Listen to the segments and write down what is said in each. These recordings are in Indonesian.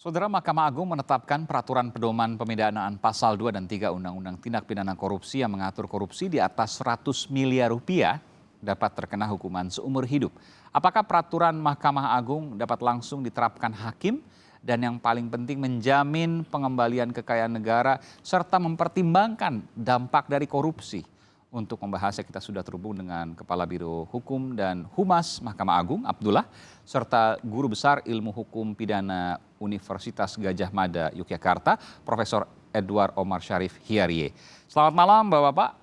Saudara, Mahkamah Agung menetapkan peraturan pedoman pemidanaan pasal 2 dan 3 Undang-Undang Tindak Pidana Korupsi yang mengatur korupsi di atas 100 miliar rupiah dapat terkena hukuman seumur hidup. Apakah peraturan Mahkamah Agung dapat langsung diterapkan hakim? Dan yang paling penting menjamin pengembalian kekayaan negara serta mempertimbangkan dampak dari korupsi. Untuk membahasnya kita sudah terhubung dengan Kepala Biro Hukum dan Humas Mahkamah Agung, Abdullah, serta Guru Besar Ilmu Hukum Pidana Universitas Gadjah Mada, Yogyakarta, Profesor Edward Omar Syarif Hiarie. Selamat malam Bapak-Bapak.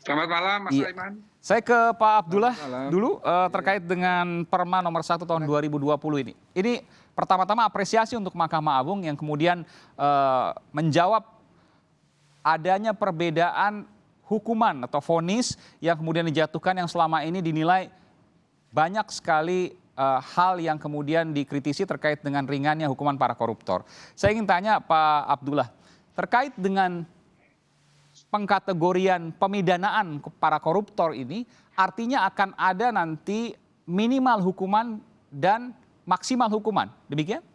Selamat malam Mas Aiman. Saya ke Pak Abdullah dulu terkait dengan Perma nomor 1 tahun 2020 ini. Ini pertama-tama apresiasi untuk Mahkamah Agung yang kemudian menjawab adanya perbedaan hukuman atau vonis yang kemudian dijatuhkan yang selama ini dinilai banyak sekali hal yang kemudian dikritisi terkait dengan ringannya hukuman para koruptor. Saya ingin tanya Pak Abdullah, terkait dengan pengkategorian pemidanaan para koruptor ini, artinya akan ada nanti minimal hukuman dan maksimal hukuman, demikian?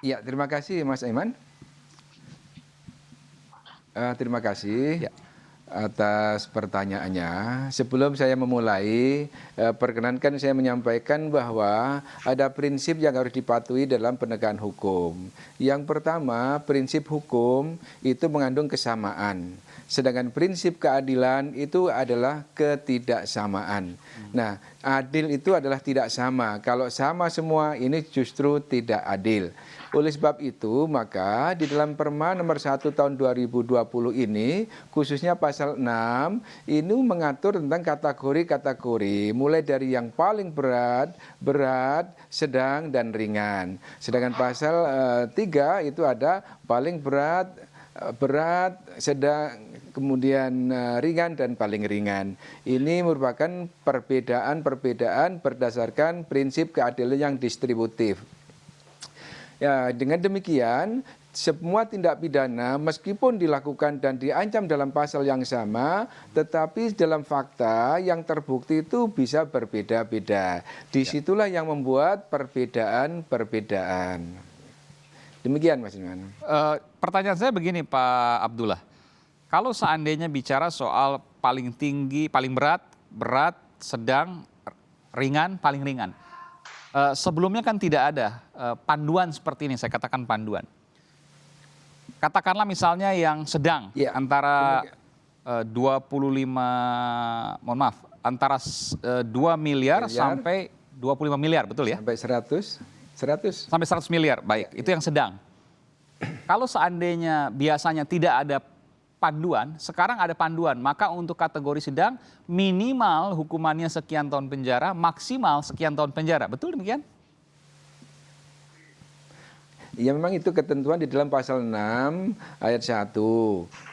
Ya, terima kasih Mas Aiman. Terima kasih atas pertanyaannya. Sebelum saya memulai, perkenankan saya menyampaikan bahwa ada prinsip yang harus dipatuhi dalam penegakan hukum. Yang pertama, prinsip hukum itu mengandung kesamaan. Sedangkan prinsip keadilan itu adalah ketidaksamaan. Nah, adil itu adalah tidak sama. Kalau sama semua ini justru tidak adil. Oleh sebab itu, maka di dalam Perma nomor 1 tahun 2020 ini, khususnya pasal 6, ini mengatur tentang kategori-kategori, mulai dari yang paling berat, sedang, dan ringan. Sedangkan pasal 3 itu ada paling berat, sedang, kemudian ringan dan paling ringan. Ini merupakan perbedaan berdasarkan prinsip keadilan yang distributif. Ya, dengan demikian, semua tindak pidana meskipun dilakukan dan diancam dalam pasal yang sama, tetapi dalam fakta yang terbukti itu bisa berbeda-beda. Disitulah yang membuat perbedaan-perbedaan. Demikian Mas Iman. Pertanyaan saya begini Pak Abdullah. Kalau seandainya bicara soal paling tinggi, paling berat, sedang, ringan, paling ringan. Sebelumnya kan tidak ada panduan seperti ini, saya katakan panduan. Katakanlah misalnya yang sedang antara 2 miliar sampai 25 miliar, betul ya? Sampai 100. Sampai 100 miliar, baik. Itu yang sedang. Kalau seandainya biasanya tidak ada panduan, sekarang ada panduan, maka untuk kategori sedang minimal hukumannya sekian tahun penjara, maksimal sekian tahun penjara. Betul demikian? Ya, memang itu ketentuan di dalam pasal 6 ayat 1.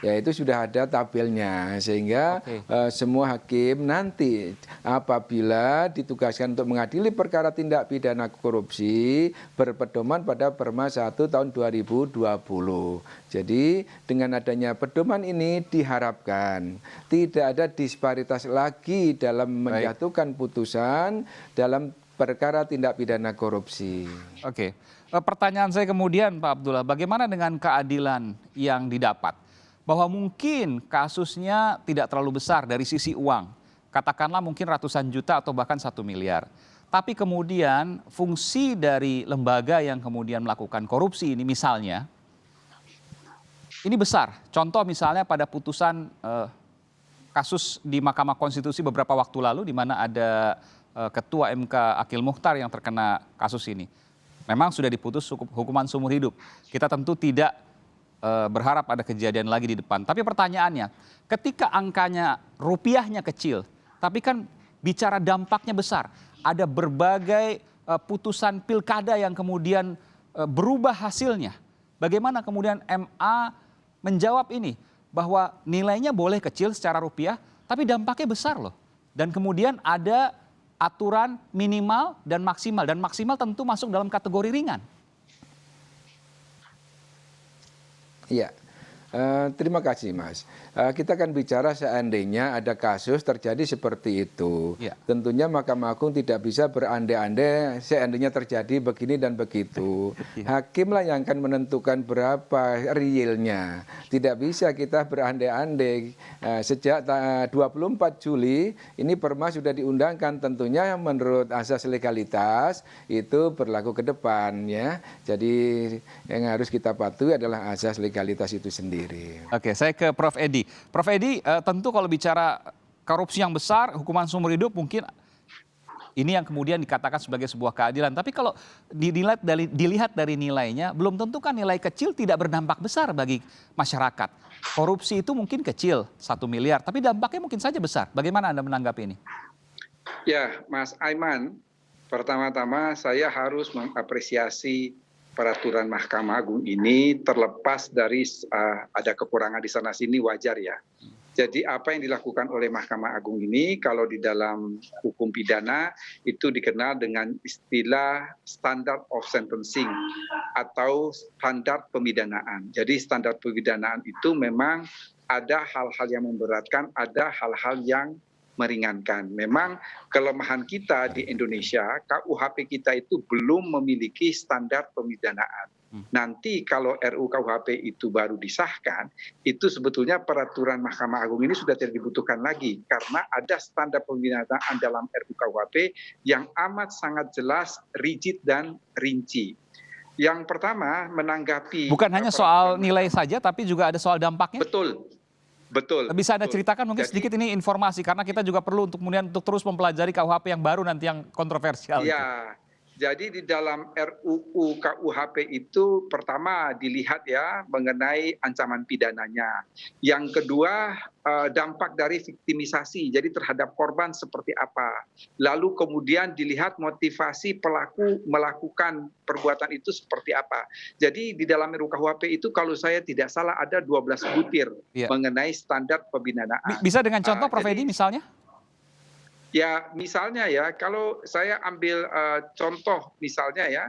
Ya, itu sudah ada tabelnya sehingga semua hakim nanti apabila ditugaskan untuk mengadili perkara tindak pidana korupsi berpedoman pada Perma 1 tahun 2020. Jadi dengan adanya pedoman ini diharapkan tidak ada disparitas lagi dalam menjatuhkan putusan dalam perkara tindak pidana korupsi. Oke. Pertanyaan saya kemudian Pak Abdullah, bagaimana dengan keadilan yang didapat? Bahwa mungkin kasusnya tidak terlalu besar dari sisi uang. Katakanlah mungkin ratusan juta atau bahkan 1 miliar. Tapi kemudian fungsi dari lembaga yang kemudian melakukan korupsi ini misalnya, ini besar. Contoh misalnya pada putusan kasus di Mahkamah Konstitusi beberapa waktu lalu di mana ada Ketua MK Akil Mukhtar yang terkena kasus ini. Memang sudah diputus hukuman seumur hidup. Kita tentu tidak berharap ada kejadian lagi di depan. Tapi pertanyaannya, ketika angkanya rupiahnya kecil, tapi kan bicara dampaknya besar. Ada berbagai putusan pilkada yang kemudian berubah hasilnya. Bagaimana kemudian MA menjawab ini? Bahwa nilainya boleh kecil secara rupiah, tapi dampaknya besar loh. Dan kemudian ada aturan minimal dan maksimal tentu masuk dalam kategori ringan. Iya, Terima kasih Mas. Kita kan bicara seandainya ada kasus terjadi seperti itu. Ya. Tentunya Mahkamah Agung tidak bisa berandai-andai seandainya terjadi begini dan begitu. Hakimlah yang akan menentukan berapa realnya. Tidak bisa kita berandai-andai. Sejak 24 Juli ini Perma sudah diundangkan, tentunya menurut asas legalitas itu berlaku ke depan ya. Jadi yang harus kita patuhi adalah asas legalitas itu sendiri. Oke, saya ke Prof. Edi. Prof. Edi, tentu kalau bicara korupsi yang besar, hukuman seumur hidup mungkin ini yang kemudian dikatakan sebagai sebuah keadilan. Tapi kalau dilihat dari nilainya, belum tentu kan nilai kecil tidak berdampak besar bagi masyarakat. Korupsi itu mungkin kecil, 1 miliar, tapi dampaknya mungkin saja besar. Bagaimana Anda menanggapi ini? Ya, Mas Aiman, pertama-tama saya harus mengapresiasi peraturan Mahkamah Agung ini, terlepas dari ada kekurangan di sana sini, wajar ya. Jadi apa yang dilakukan oleh Mahkamah Agung ini kalau di dalam hukum pidana itu dikenal dengan istilah standard of sentencing atau standar pemidanaan. Jadi standar pemidanaan itu memang ada hal-hal yang memberatkan, ada hal-hal yang meringankan. Memang kelemahan kita di Indonesia, KUHP kita itu belum memiliki standar pemidanaan. Nanti kalau RUU KUHP itu baru disahkan, itu sebetulnya peraturan Mahkamah Agung ini sudah tidak dibutuhkan lagi karena ada standar pemidanaan dalam RUU KUHP yang amat sangat jelas, rigid dan rinci. Yang pertama menanggapi Bukan hanya soal nilai saja, tapi juga ada soal dampaknya? Betul. Betul. Bisa Anda betul. ceritakan mungkin sedikit ini informasi, karena kita juga perlu untuk kemudian untuk terus mempelajari KUHP yang baru nanti yang kontroversial. Ya, jadi di dalam RUU KUHP itu pertama dilihat ya mengenai ancaman pidananya. Yang kedua dampak dari viktimisasi, jadi terhadap korban seperti apa. Lalu kemudian dilihat motivasi pelaku melakukan perbuatan itu seperti apa. Jadi di dalam RUU KUHP itu kalau saya tidak salah ada 12 butir mengenai standar pemidanaan. Bisa dengan contoh Prof. Edi misalnya? Ya misalnya ya, kalau saya ambil contoh misalnya ya,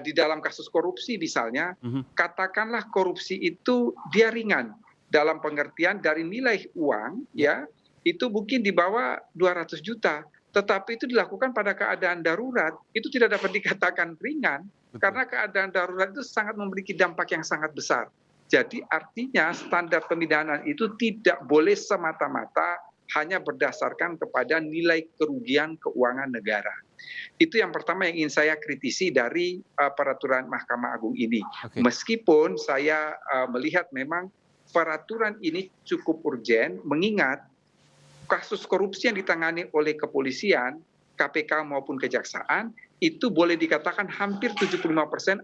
di dalam kasus korupsi misalnya, katakanlah korupsi itu dia ringan dalam pengertian dari nilai uang ya, itu mungkin di bawah 200 juta. Tetapi itu dilakukan pada keadaan darurat, itu tidak dapat dikatakan ringan, karena keadaan darurat itu sangat memiliki dampak yang sangat besar. Jadi artinya standar pemidanaan itu tidak boleh semata-mata hanya berdasarkan kepada nilai kerugian keuangan negara. Itu yang pertama yang ingin saya kritisi dari peraturan Mahkamah Agung ini. Meskipun saya melihat memang peraturan ini cukup urgen, mengingat kasus korupsi yang ditangani oleh kepolisian, KPK maupun kejaksaan, itu boleh dikatakan hampir 75%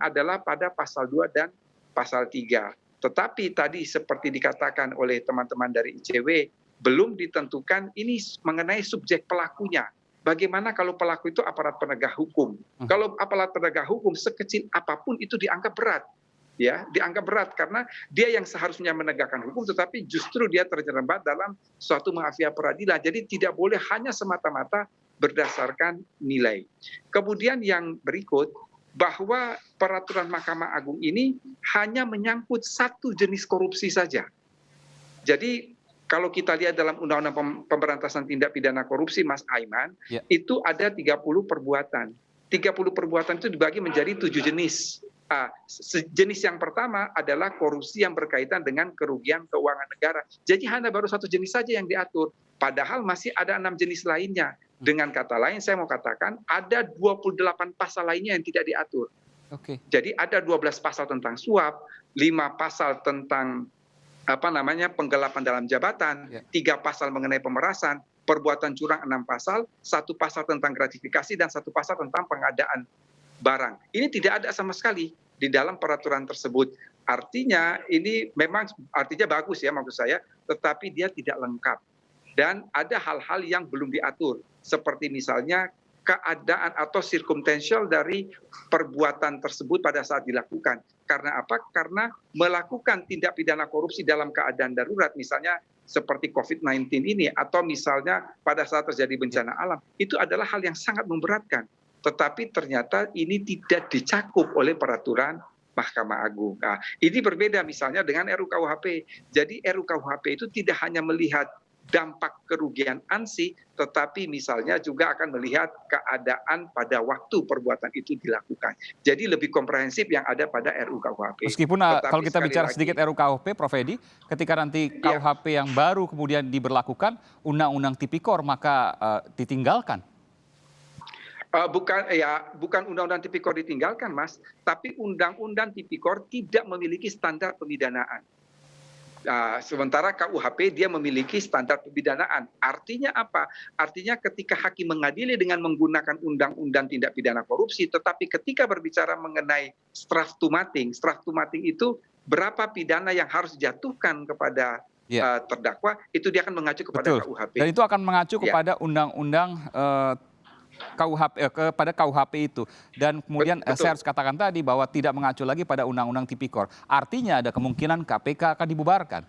adalah pada pasal 2 dan pasal 3. Tetapi tadi seperti dikatakan oleh teman-teman dari ICW, belum ditentukan ini mengenai subjek pelakunya. Bagaimana kalau pelaku itu aparat penegak hukum? Kalau aparat penegak hukum sekecil apapun itu dianggap berat. Ya, dianggap berat karena dia yang seharusnya menegakkan hukum tetapi justru dia terjerembab dalam suatu mafia peradilan. Jadi tidak boleh hanya semata-mata berdasarkan nilai. Kemudian yang berikut, bahwa peraturan Mahkamah Agung ini hanya menyangkut satu jenis korupsi saja. Jadi kalau kita lihat dalam Undang-Undang Pemberantasan Tindak Pidana Korupsi, Mas Aiman, itu ada 30 perbuatan. 30 perbuatan itu dibagi menjadi 7 jenis. Jenis yang pertama adalah korupsi yang berkaitan dengan kerugian keuangan negara. Jadi hanya baru satu jenis saja yang diatur. Padahal masih ada 6 jenis lainnya. Dengan kata lain, saya mau katakan ada 28 pasal lainnya yang tidak diatur. Jadi ada 12 pasal tentang suap, 5 pasal tentang penggelapan dalam jabatan, 3 pasal mengenai pemerasan, perbuatan curang 6 pasal, 1 pasal tentang gratifikasi, dan 1 pasal tentang pengadaan barang. Ini tidak ada sama sekali di dalam peraturan tersebut. Artinya ini memang artinya bagus ya maksud saya, tetapi dia tidak lengkap. Dan ada hal-hal yang belum diatur, seperti misalnya keadaan atau circumstantial dari perbuatan tersebut pada saat dilakukan. Karena apa? Karena melakukan tindak pidana korupsi dalam keadaan darurat, misalnya seperti COVID-19 ini, atau misalnya pada saat terjadi bencana alam, itu adalah hal yang sangat memberatkan. Tetapi ternyata ini tidak dicakup oleh peraturan Mahkamah Agung. Nah, ini berbeda misalnya dengan RUU-KUHP. Jadi RUU-KUHP itu tidak hanya melihat dampak kerugian ANSI, tetapi misalnya juga akan melihat keadaan pada waktu perbuatan itu dilakukan. Jadi lebih komprehensif yang ada pada RUU-KUHP. Meskipun kalau kita sekali bicara lagi, sedikit RUU-KUHP, Prof. Edi, ketika nanti Ya. KUHP yang baru kemudian diberlakukan, Undang-Undang Tipikor maka ditinggalkan. Bukan Undang-Undang Tipikor ditinggalkan, Mas, tapi Undang-Undang Tipikor tidak memiliki standar pemidanaan. Sementara KUHP dia memiliki standar pemidanaan. Artinya apa? Artinya ketika hakim mengadili dengan menggunakan undang-undang tindak pidana korupsi, tetapi ketika berbicara mengenai straftumating itu berapa pidana yang harus dijatuhkan kepada terdakwa, itu dia akan mengacu kepada KUHP. Dan itu akan mengacu kepada undang-undang kepada KUHP itu. Dan kemudian saya harus katakan tadi bahwa tidak mengacu lagi pada Undang-Undang Tipikor. Artinya ada kemungkinan KPK akan dibubarkan.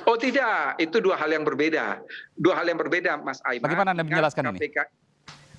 Oh tidak, itu dua hal yang berbeda. Dua hal yang berbeda, Mas Aiman. Bagaimana Anda menjelaskan ini?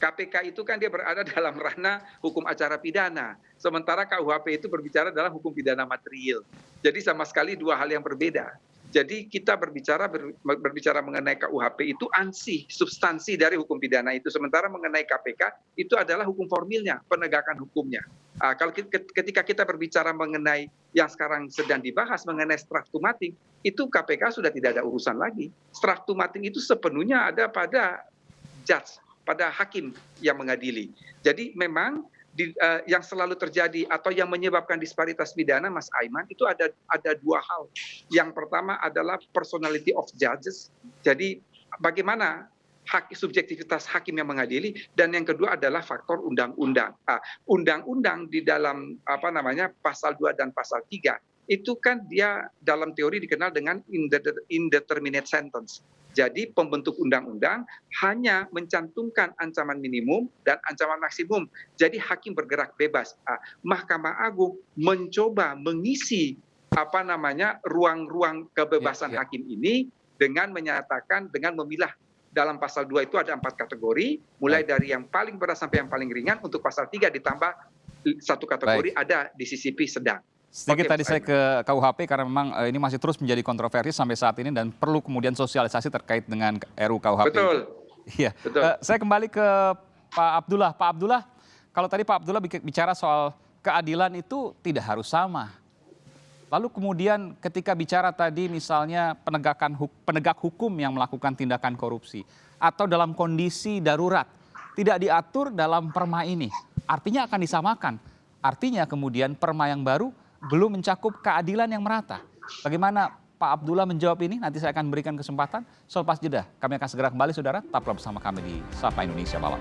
KPK itu kan dia berada dalam ranah hukum acara pidana. Sementara KUHP itu berbicara dalam hukum pidana material. Jadi sama sekali dua hal yang berbeda. Jadi kita berbicara mengenai KUHP itu ansih, substansi dari hukum pidana itu. Sementara mengenai KPK itu adalah hukum formilnya, penegakan hukumnya. Kalau ketika kita berbicara mengenai yang sekarang sedang dibahas mengenai straftumating, itu KPK sudah tidak ada urusan lagi. Straftumating itu sepenuhnya ada pada judge, pada hakim yang mengadili. Jadi memang yang selalu terjadi atau yang menyebabkan disparitas pidana, Mas Aiman, itu ada dua hal. Yang pertama adalah personality of judges. Jadi bagaimana subjektivitas hakim yang mengadili, dan yang kedua adalah faktor undang-undang. Undang-undang di dalam pasal 2 dan pasal 3 itu kan dia dalam teori dikenal dengan indeterminate sentence. Jadi pembentuk undang-undang hanya mencantumkan ancaman minimum dan ancaman maksimum. Jadi hakim bergerak bebas. Mahkamah Agung mencoba mengisi ruang-ruang kebebasan hakim ini dengan menyatakan, dengan memilah dalam pasal 2 itu ada 4 kategori, mulai dari yang paling berat sampai yang paling ringan. Untuk pasal 3 ditambah 1 kategori ada di CCP sedang. Sedikit tadi saya ke KUHP karena memang ini masih terus menjadi kontroversi sampai saat ini dan perlu kemudian sosialisasi terkait dengan RUU KUHP. Betul. Iya. Saya kembali ke Pak Abdullah. Pak Abdullah, kalau tadi Pak Abdullah bicara soal keadilan itu tidak harus sama. Lalu kemudian ketika bicara tadi misalnya penegak hukum yang melakukan tindakan korupsi atau dalam kondisi darurat tidak diatur dalam perma ini, artinya akan disamakan. Artinya kemudian perma yang baru belum mencakup keadilan yang merata. Bagaimana Pak Abdullah menjawab ini? Nanti saya akan berikan kesempatan. Selepas jeda, kami akan segera kembali, saudara. Tetaplah bersama kami di Sapa Indonesia Malam.